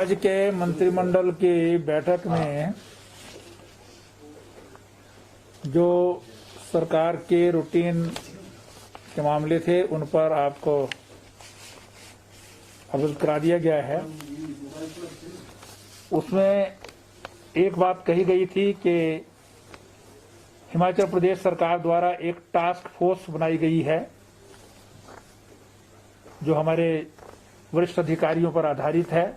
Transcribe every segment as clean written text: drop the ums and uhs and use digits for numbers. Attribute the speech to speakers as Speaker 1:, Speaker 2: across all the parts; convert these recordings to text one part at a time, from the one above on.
Speaker 1: आज के मंत्रिमंडल की बैठक में जो सरकार के रूटीन के मामले थे उन पर आपको अवगत करा दिया गया है। उसमें एक बात कही गई थी कि हिमाचल प्रदेश सरकार द्वारा एक टास्क फोर्स बनाई गई है जो हमारे वरिष्ठ अधिकारियों पर आधारित है।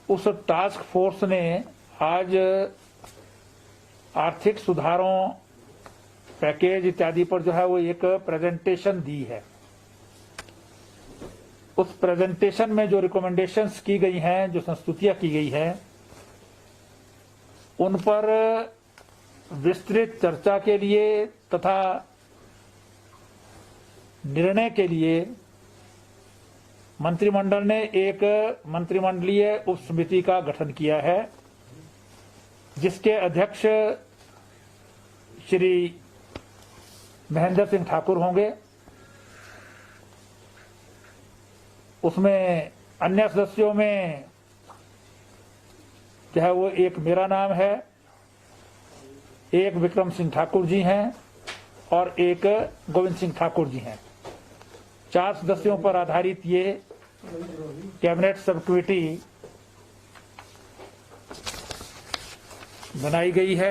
Speaker 1: उस टास्क फोर्स ने आज आर्थिक सुधारों, पैकेज इत्यादि पर जो है वो एक प्रेजेंटेशन दी है। उस प्रेजेंटेशन में जो रिकमेंडेशंस की गई हैं, जो संस्तुतियां की गई हैं, उन पर विस्तृत चर्चा के लिए तथा निर्णय के लिए मंत्रिमंडल ने एक मंत्रिमंडलीय उप समिति का गठन किया है, जिसके अध्यक्ष श्री महेंद्र सिंह ठाकुर होंगे। उसमें अन्य सदस्यों में जो है वो एक मेरा नाम है, एक विक्रम सिंह ठाकुर जी हैं और एक गोविंद सिंह ठाकुर जी हैं। 4 सदस्यों पर आधारित ये कैबिनेट सब कमेटी बनाई गई है।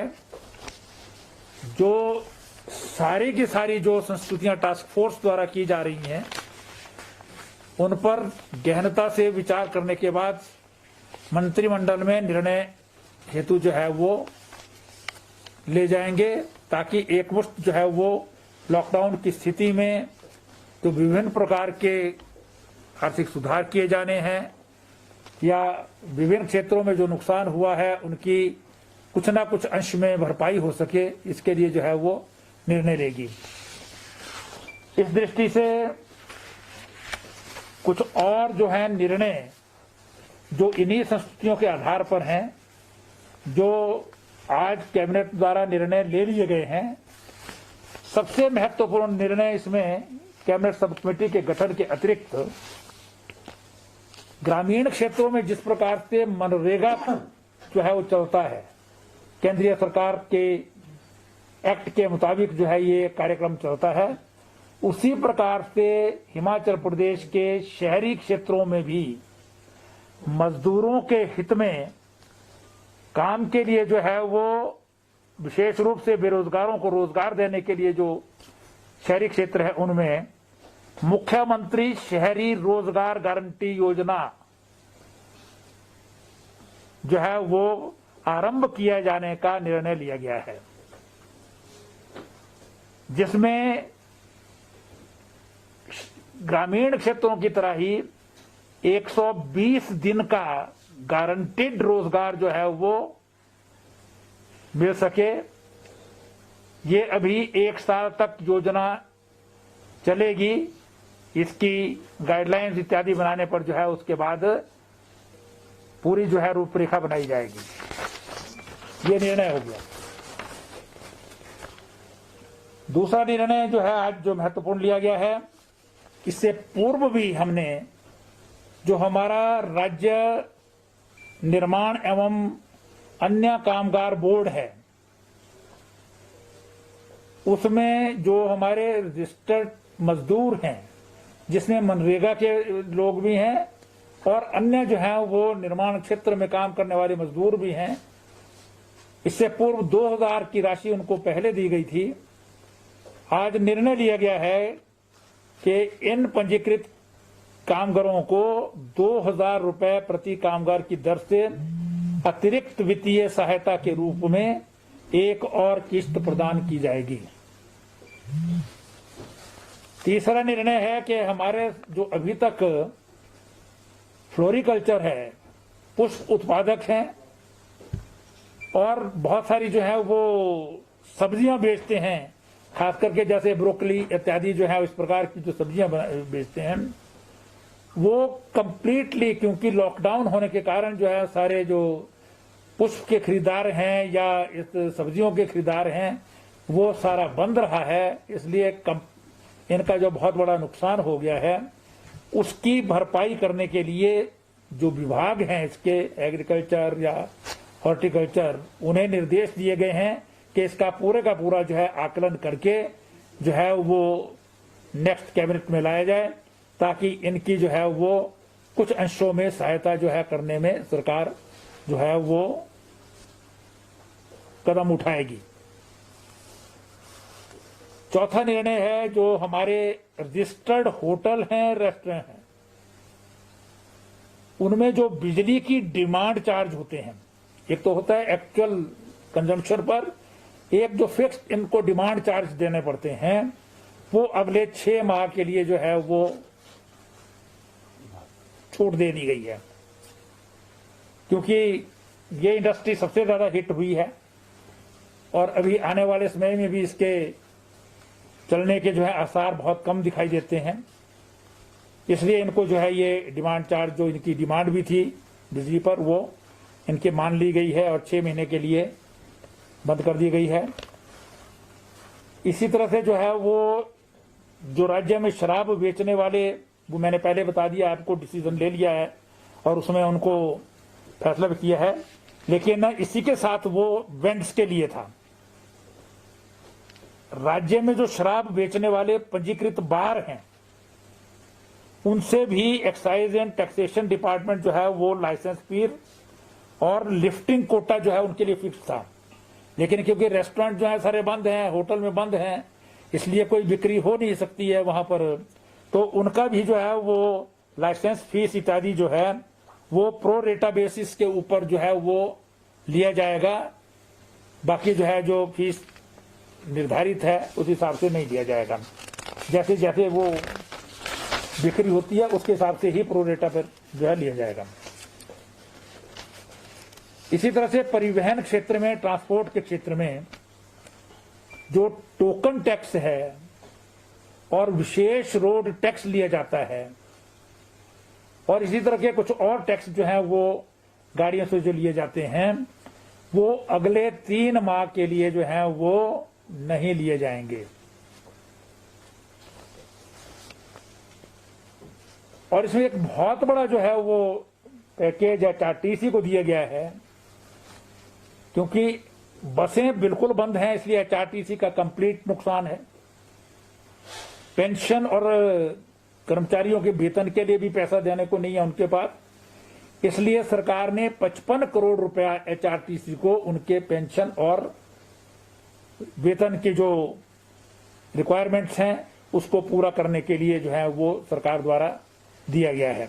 Speaker 1: जो सारी की सारी जो संस्तुतियां टास्क फोर्स द्वारा की जा रही हैं, उन पर गहनता से विचार करने के बाद मंत्रिमंडल में निर्णय हेतु जो है वो ले जाएंगे, ताकि एकमुश्त जो है वो लॉकडाउन की स्थिति में तो विभिन्न प्रकार के आर्थिक सुधार किए जाने हैं या विभिन्न क्षेत्रों में जो नुकसान हुआ है उनकी कुछ ना कुछ अंश में भरपाई हो सके, इसके लिए जो है वो निर्णय लेगी। इस दृष्टि से कुछ और जो है निर्णय जो इन्हीं संस्तुतियों के आधार पर हैं, जो आज कैबिनेट द्वारा निर्णय ले लिए गए हैं। सबसे महत्वपूर्ण निर्णय इसमें कैबिनेट सब कमेटी के गठन के अतिरिक्त ग्रामीण क्षेत्रों में जिस प्रकार से मनरेगा जो है वो चलता है, केंद्रीय सरकार के एक्ट के मुताबिक जो है ये कार्यक्रम चलता है, उसी प्रकार से हिमाचल प्रदेश के शहरी क्षेत्रों में भी मजदूरों के हित में काम के लिए जो है वो विशेष रूप से बेरोजगारों को रोजगार देने के लिए जो शहरी क्षेत्र है, उनमें मुख्यमंत्री शहरी रोजगार गारंटी योजना जो है वो आरंभ किया जाने का निर्णय लिया गया है, जिसमें ग्रामीण क्षेत्रों की तरह ही 120 दिन का गारंटीड रोजगार जो है वो मिल सके। ये अभी 1 साल तक योजना चलेगी। इसकी गाइडलाइंस इत्यादि बनाने पर जो है उसके बाद पूरी जो है रूपरेखा बनाई जाएगी। ये निर्णय हो गया। दूसरा निर्णय जो है आज जो महत्वपूर्ण लिया गया है, इससे पूर्व भी हमने जो हमारा राज्य निर्माण एवं अन्य कामगार बोर्ड है, उसमें जो हमारे रजिस्टर्ड मजदूर हैं, जिसमें मनरेगा के लोग भी हैं और अन्य जो है वो निर्माण क्षेत्र में काम करने वाले मजदूर भी हैं, इससे पूर्व 2000 की राशि उनको पहले दी गई थी। आज निर्णय लिया गया है कि इन पंजीकृत कामगारों को 2000 रुपए प्रति कामगार की दर से अतिरिक्त वित्तीय सहायता के रूप में एक और किस्त प्रदान की जाएगी। तीसरा निर्णय है कि हमारे जो अभी तक फ्लोरिकल्चर है, पुष्प उत्पादक हैं और बहुत सारी जो है वो सब्जियां बेचते हैं, खास करके जैसे ब्रोकली इत्यादि जो है इस प्रकार की जो सब्जियां बेचते हैं, वो कंप्लीटली, क्योंकि लॉकडाउन होने के कारण जो है सारे जो पुष्प के खरीदार हैं या इस सब्जियों के खरीदार हैं, वो सारा बंद रहा है। इसलिए इनका जो बहुत बड़ा नुकसान हो गया है, उसकी भरपाई करने के लिए जो विभाग हैं इसके, एग्रीकल्चर या हॉर्टिकल्चर, उन्हें निर्देश दिए गए हैं कि इसका पूरे का पूरा जो है आकलन करके जो है वो नेक्स्ट कैबिनेट में लाया जाए, ताकि इनकी जो है वो कुछ अंशों में सहायता जो है करने में सरकार जो है वो कदम उठाएगी। चौथा निर्णय है जो हमारे रजिस्टर्ड होटल हैं, रेस्टोरेंट हैं, उनमें जो बिजली की डिमांड चार्ज होते हैं, एक तो होता है एक्चुअल कंजम्पशन पर, एक जो फिक्स्ड इनको डिमांड चार्ज देने पड़ते हैं, वो अगले 6 माह के लिए जो है वो छूट दे दी गई है, क्योंकि ये इंडस्ट्री सबसे ज्यादा हिट हुई है और अभी आने वाले समय में भी इसके चलने के जो है आसार बहुत कम दिखाई देते हैं। इसलिए इनको जो है ये डिमांड चार्ज, जो इनकी डिमांड भी थी बिजली पर, वो इनके मान ली गई है और 6 महीने के लिए बंद कर दी गई है। इसी तरह से जो है वो जो राज्य में शराब बेचने वाले, वो मैंने पहले बता दिया आपको, डिसीजन ले लिया है और उसमें उनको फैसला भी किया है, लेकिन इसी के साथ वो वेंड्स के लिए था। राज्य में जो शराब बेचने वाले पंजीकृत बार हैं, उनसे भी एक्साइज एंड टैक्सेशन डिपार्टमेंट जो है वो लाइसेंस फीस और लिफ्टिंग कोटा जो है उनके लिए फिक्स था, लेकिन क्योंकि रेस्टोरेंट जो है सारे बंद हैं, होटल में बंद हैं, इसलिए कोई बिक्री हो नहीं सकती है वहां पर, तो उनका भी जो है वो लाइसेंस फीस इत्यादि जो है वो प्रो रेटा बेसिस के ऊपर जो है वो लिया जाएगा। बाकी जो है जो फीस निर्धारित है उस हिसाब से नहीं दिया जाएगा, जैसे जैसे वो बिक्री होती है उसके हिसाब से ही प्रो रेटा पर जो है लिया जाएगा। इसी तरह से परिवहन क्षेत्र में, ट्रांसपोर्ट के क्षेत्र में जो टोकन टैक्स है और विशेष रोड टैक्स लिया जाता है, और इसी तरह के कुछ और टैक्स जो है वो गाड़ियों से जो लिए जाते हैं, वो अगले 3 माह के लिए जो है वो नहीं लिए जाएंगे। और इसमें एक बहुत बड़ा जो है वो पैकेज एचआरटीसी को दिया गया है, क्योंकि बसें बिल्कुल बंद हैं, इसलिए एचआरटीसी का कंप्लीट नुकसान है। पेंशन और कर्मचारियों के वेतन के लिए भी पैसा देने को नहीं है उनके पास, इसलिए सरकार ने 55 करोड़ रुपया एचआरटीसी को उनके पेंशन और वेतन के जो रिक्वायरमेंट्स हैं उसको पूरा करने के लिए जो है वो सरकार द्वारा दिया गया है।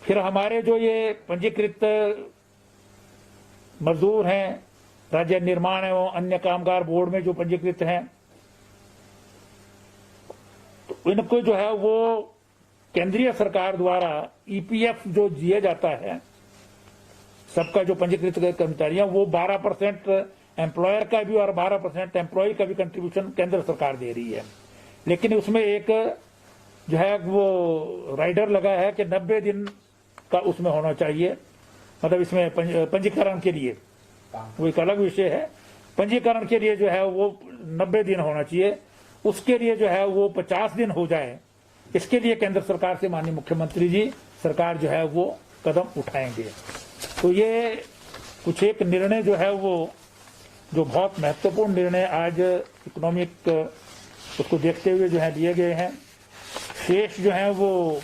Speaker 1: फिर हमारे जो ये पंजीकृत मजदूर हैं, राज्य निर्माण एवं अन्य कामगार बोर्ड में जो पंजीकृत हैं, तो इनको जो है वो केंद्रीय सरकार द्वारा ईपीएफ जो दिया जाता है, सबका जो पंजीकृत कर्मचारी हैं, वो 12% एम्प्लॉयर का भी और 12% एम्प्लॉय का भी कंट्रीब्यूशन केंद्र सरकार दे रही है। लेकिन उसमें एक जो है वो राइडर लगा है कि 90 दिन का उसमें होना चाहिए, मतलब इसमें पंजीकरण के लिए, वो एक अलग विषय है। पंजीकरण के लिए जो है वो 90 दिन होना चाहिए, उसके लिए जो है वो 50 दिन हो जाए, इसके लिए केंद्र सरकार से माननीय मुख्यमंत्री जी सरकार जो है वो कदम उठाएंगे। तो ये कुछ एक निर्णय जो है वो जो बहुत महत्वपूर्ण निर्णय आज इकोनॉमिक उसको देखते हुए जो है लिए गए हैं। शेष जो है वो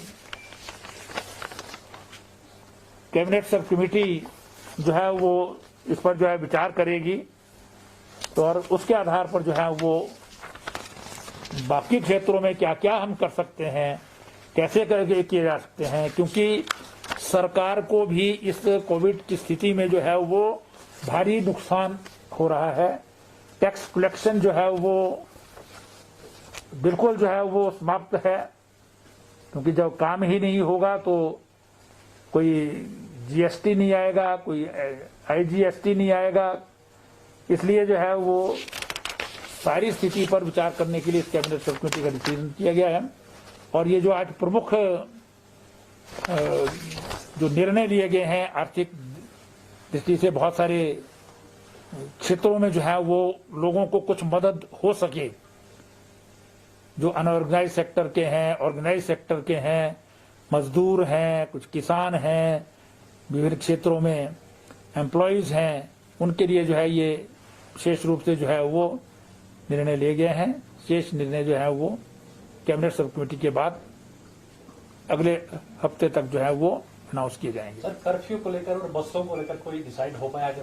Speaker 1: कैबिनेट सब कमेटी जो है वो इस पर जो है विचार करेगी, तो और उसके आधार पर जो है वो बाकी क्षेत्रों में क्या क्या हम कर सकते हैं, कैसे करके किए जा सकते हैं, क्योंकि सरकार को भी इस कोविड की स्थिति में जो है वो भारी नुकसान हो रहा है। टैक्स कलेक्शन जो है वो बिल्कुल जो है वो समाप्त है, क्योंकि जब काम ही नहीं होगा तो कोई जीएसटी नहीं आएगा, कोई आईजीएसटी नहीं आएगा, इसलिए जो है वो सारी स्थिति पर विचार करने के लिए इस कैबिनेट सब कमेटी का डिसीजन किया गया है। और ये जो आज प्रमुख जो निर्णय लिए गए हैं आर्थिक दृष्टि से, बहुत सारे क्षेत्रों में जो है वो लोगों को कुछ मदद हो सके, जो अनऑर्गेनाइज सेक्टर के हैं, ऑर्गेनाइज सेक्टर के हैं, मजदूर हैं, कुछ किसान हैं, विभिन्न क्षेत्रों में एम्प्लॉयज हैं, उनके लिए जो है ये विशेष रूप से जो है वो निर्णय लिए गए हैं। शेष निर्णय जो है वो कैबिनेट सब कमेटी के बाद अगले हफ्ते तक जो है वो अनाउंस किए जाएंगे।
Speaker 2: सर, कर्फ्यू को लेकर और बसों को लेकर कोई डिसाइड हो पाया?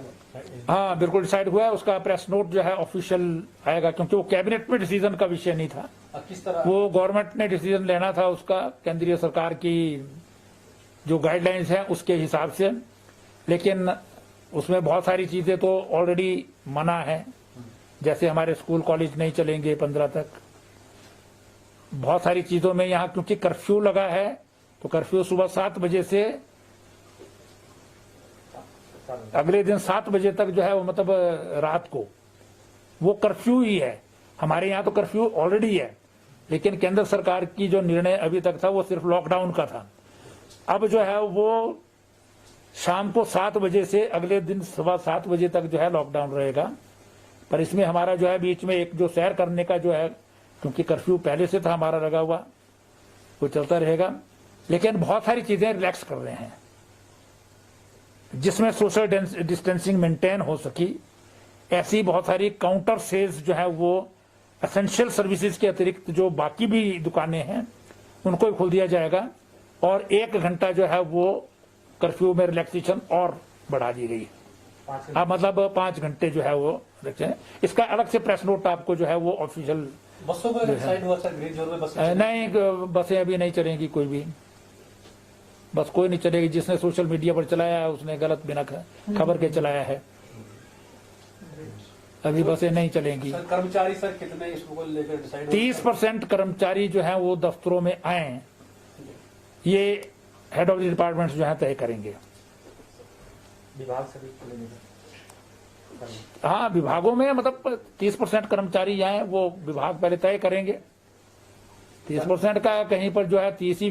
Speaker 1: हाँ, बिल्कुल डिसाइड हुआ है। उसका प्रेस नोट जो है ऑफिशियल आएगा, क्योंकि वो कैबिनेट में डिसीजन का विषय नहीं था।
Speaker 2: किस तरह
Speaker 1: वो गवर्नमेंट ने डिसीजन लेना था, उसका केंद्रीय सरकार की जो गाइडलाइंस है उसके हिसाब से। लेकिन उसमें बहुत सारी चीजें तो ऑलरेडी मना है, जैसे हमारे स्कूल कॉलेज नहीं चलेंगे 15 तक। बहुत सारी चीजों में यहाँ क्योंकि कर्फ्यू लगा है, तो कर्फ्यू सुबह 7 बजे से अगले दिन 7 बजे तक जो है वो मतलब रात को वो कर्फ्यू ही है। हमारे यहाँ तो कर्फ्यू ऑलरेडी है, लेकिन केंद्र सरकार की जो निर्णय अभी तक था वो सिर्फ लॉकडाउन का था। अब जो है वो शाम को 7 बजे से अगले दिन सुबह 7 बजे तक जो है लॉकडाउन रहेगा। पर इसमें हमारा जो है बीच में एक जो सैर करने का जो है, क्योंकि कर्फ्यू पहले से था हमारा लगा हुआ, वो चलता रहेगा। लेकिन बहुत सारी चीजें रिलैक्स कर रहे हैं, जिसमें सोशल डिस्टेंसिंग मेंटेन हो सकी। ऐसी बहुत सारी काउंटर सेल्स जो है वो एसेंशियल सर्विसेज के अतिरिक्त जो बाकी भी दुकानें हैं उनको भी खोल दिया जाएगा, और 1 घंटा जो है वो कर्फ्यू में रिलैक्सेशन और बढ़ा दी गई। अब मतलब 5 घंटे जो है वो इसका अलग से प्रेस नोट आपको जो है वो ऑफिशियल।
Speaker 2: बसों को डिसाइड हुआ सर? ग्रीन जोन में बसें
Speaker 1: नहीं, बसें अभी नहीं चलेंगी, कोई भी बस कोई नहीं चलेगी। जिसने सोशल मीडिया पर चलाया है उसने गलत बिना खबर के चलाया है। अभी बसें नहीं चलेंगी।
Speaker 2: सर, कर्मचारी सर कितने इसको लेकर डिसाइड?
Speaker 1: 30% कर्मचारी जो है वो दफ्तरों में आए, ये हेड ऑफ द डिपार्टमेंट जो है तय करेंगे।
Speaker 2: विभाग से भी
Speaker 1: हाँ, विभागों में मतलब 30% कर्मचारी आए, वो विभाग पहले तय करेंगे। 30% का कहीं पर जो है 30 ही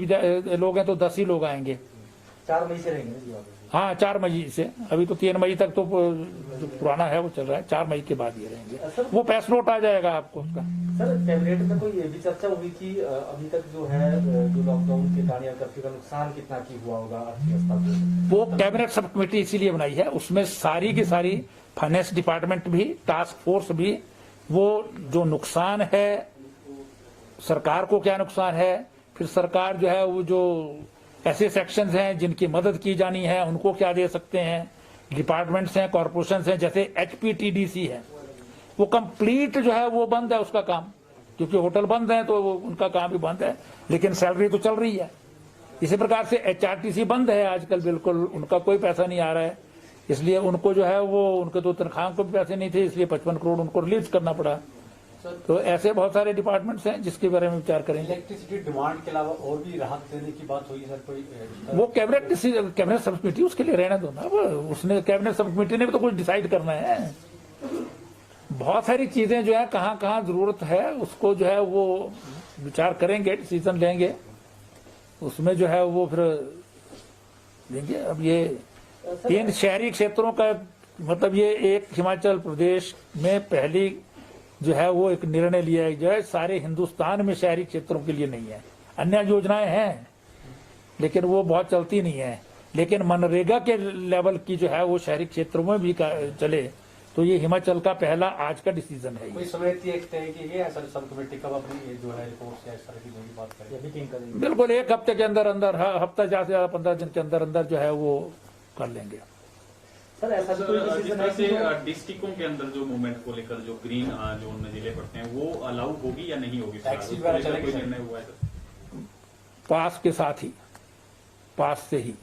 Speaker 1: लोग हैं तो 10 ही लोग आएंगे।
Speaker 2: 4 मई से रहेंगे।
Speaker 1: हाँ, 4 मई से। अभी तो 3 मई तक तो जो पुराना है वो चल रहा है, 4 मई के बाद ये रहेंगे। वो प्रेस नोट आ जाएगा आपको उसका।
Speaker 2: सर, कैबिनेट में कोई ये भी चर्चा हुई कि अभी तक जो है जो लॉकडाउन के कारण या कर्फ्यू का नुकसान कितना की हुआ होगा अर्थव्यवस्था को?
Speaker 1: वो कैबिनेट सब कमेटी इसीलिए बनाई है, उसमें सारी की सारी फाइनेंस डिपार्टमेंट भी, टास्क फोर्स भी, वो जो नुकसान है सरकार को क्या नुकसान है, फिर सरकार जो है वो जो ऐसे सेक्शंस हैं जिनकी मदद की जानी है उनको क्या दे सकते हैं, डिपार्टमेंट्स हैं, कॉर्पोरेशन हैं, जैसे HPTDC है, वो कंप्लीट जो है वो बंद है उसका काम, क्योंकि होटल बंद है तो उनका काम भी बंद है, लेकिन सैलरी तो चल रही है। इसी प्रकार से HRTC बंद है आजकल, बिल्कुल उनका कोई पैसा नहीं आ रहा है, इसलिए उनको जो है वो उनके तो तनख्वाह को भी पैसे नहीं थे, इसलिए 55 करोड़ उनको रिलीज करना पड़ा। तो ऐसे बहुत सारे डिपार्टमेंट्स हैं जिसके बारे में विचार करेंगे।
Speaker 2: इलेक्ट्रिसिटी डिमांड के अलावा और भी राहत देने की बात हुई सर? कोई
Speaker 1: वो कैबिनेट सब कमेटी उसके लिए रहना दो ना, उसने कैबिनेट सब कमेटी ने भी तो कुछ डिसाइड करना है। बहुत सारी चीजें जो है कहाँ कहाँ जरूरत है उसको जो है वो विचार करेंगे, डिसीजन लेंगे, उसमें जो है वो फिर देंगे। अब ये 3 शहरी क्षेत्रों का मतलब ये एक हिमाचल प्रदेश में पहली जो है वो एक निर्णय लिया है, जो है सारे हिंदुस्तान में शहरी क्षेत्रों के लिए नहीं है। अन्य योजनाएं हैं लेकिन वो बहुत चलती नहीं है, लेकिन मनरेगा के लेवल की जो है वो शहरी क्षेत्रों में भी चले, तो ये हिमाचल का पहला आज का डिसीजन है।
Speaker 2: कोई समय तय की गई है सर? सब कमेटी कब अपनी जो है रिपोर्ट या इस तरह की बात करें?
Speaker 1: बिल्कुल 1 हफ्ते के अंदर अंदर, हफ्ता ज्यादा से ज्यादा 15 दिन के अंदर अंदर जो है वो कर लेंगे।
Speaker 2: सर, ऐसा तो
Speaker 3: डिस्ट्रिक्टों के अंदर जो मूवमेंट को लेकर जो ग्रीन जोन जिले पड़ते हैं वो अलाउ होगी या नहीं होगी? कोई निर्णय हुआ है सर?
Speaker 1: पास के साथ ही, पास से ही,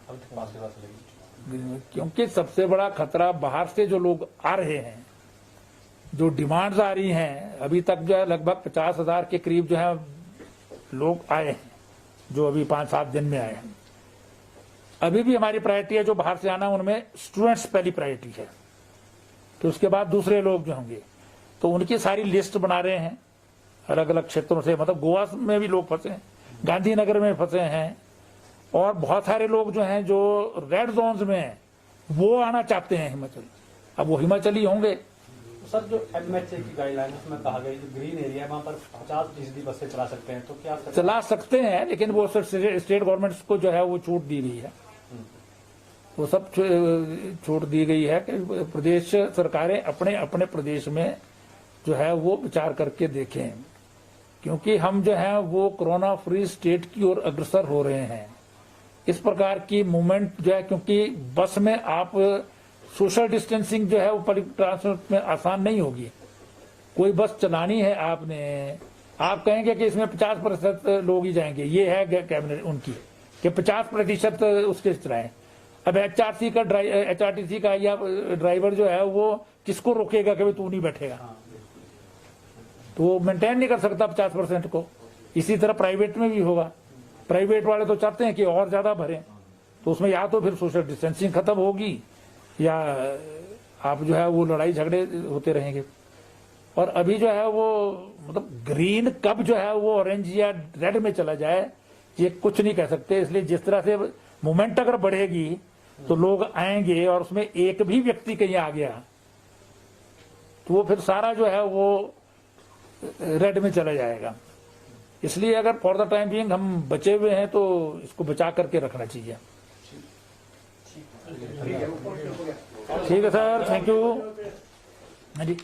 Speaker 2: अब तक पास के साथ चलेगी,
Speaker 1: क्योंकि सबसे बड़ा खतरा बाहर से जो लोग आ रहे हैं, जो डिमांड्स आ रही हैं। अभी तक जो है लगभग 50,000 के करीब जो है लोग आए हैं, जो अभी 5-7 दिन में आए हैं। अभी भी हमारी प्रायोरिटी है जो बाहर से आना, उनमें स्टूडेंट्स पहली प्रायोरिटी है, तो उसके बाद दूसरे लोग जो होंगे, तो उनकी सारी लिस्ट बना रहे हैं अलग अलग क्षेत्रों से। मतलब गोवा में भी लोग फंसे हैं, गांधीनगर में फंसे हैं, और बहुत सारे लोग जो हैं जो रेड जोन्स में हैं वो आना चाहते हैं हिमाचल। अब वो हिमाचली होंगे,
Speaker 2: सर जो एमएचए की गाइडलाइन है उसमें कहा गया जो ग्रीन एरिया है वहाँ पर 50% बसें चला सकते हैं, तो क्या
Speaker 1: चला सकते हैं, लेकिन वो स्टेट गवर्नमेंट्स को जो है वो छूट दी गई है, वो सब छूट दी गई है कि प्रदेश सरकारें अपने अपने प्रदेश में जो है वो विचार करके देखें, क्योंकि हम जो है वो कोरोना फ्री स्टेट की ओर अग्रसर हो रहे हैं। इस प्रकार की मूवमेंट जो है, क्योंकि बस में आप सोशल डिस्टेंसिंग जो है वो पब्लिक ट्रांसपोर्ट में आसान नहीं होगी। कोई बस चलानी है आपने, आप कहेंगे कि इसमें 50% लोग ही जाएंगे, ये है कैबिनेट उनकी कि 50% उसके चलाएं। अब एचआरटीसी का या ड्राइवर जो है वो किसको रोकेगा कि तू नहीं बैठेगा, तो वो मेंटेन नहीं कर सकता 50% को। इसी तरह प्राइवेट में भी होगा, प्राइवेट वाले तो चाहते हैं कि और ज्यादा भरें, तो उसमें या तो फिर सोशल डिस्टेंसिंग खत्म होगी या आप जो है वो लड़ाई झगड़े होते रहेंगे। और अभी जो है वो मतलब ग्रीन कब जो है वो ऑरेंज या रेड में चला जाए ये कुछ नहीं कह सकते। इसलिए जिस तरह से मूवमेंट अगर बढ़ेगी तो लोग आएंगे, और उसमें एक भी व्यक्ति कहीं आ गया तो वो फिर सारा जो है वो रेड में चला जाएगा। इसलिए अगर फॉर द टाइम बीइंग हम बचे हुए हैं तो इसको बचा करके रखना चाहिए। ठीक है सर, थैंक यू। हाँ जी।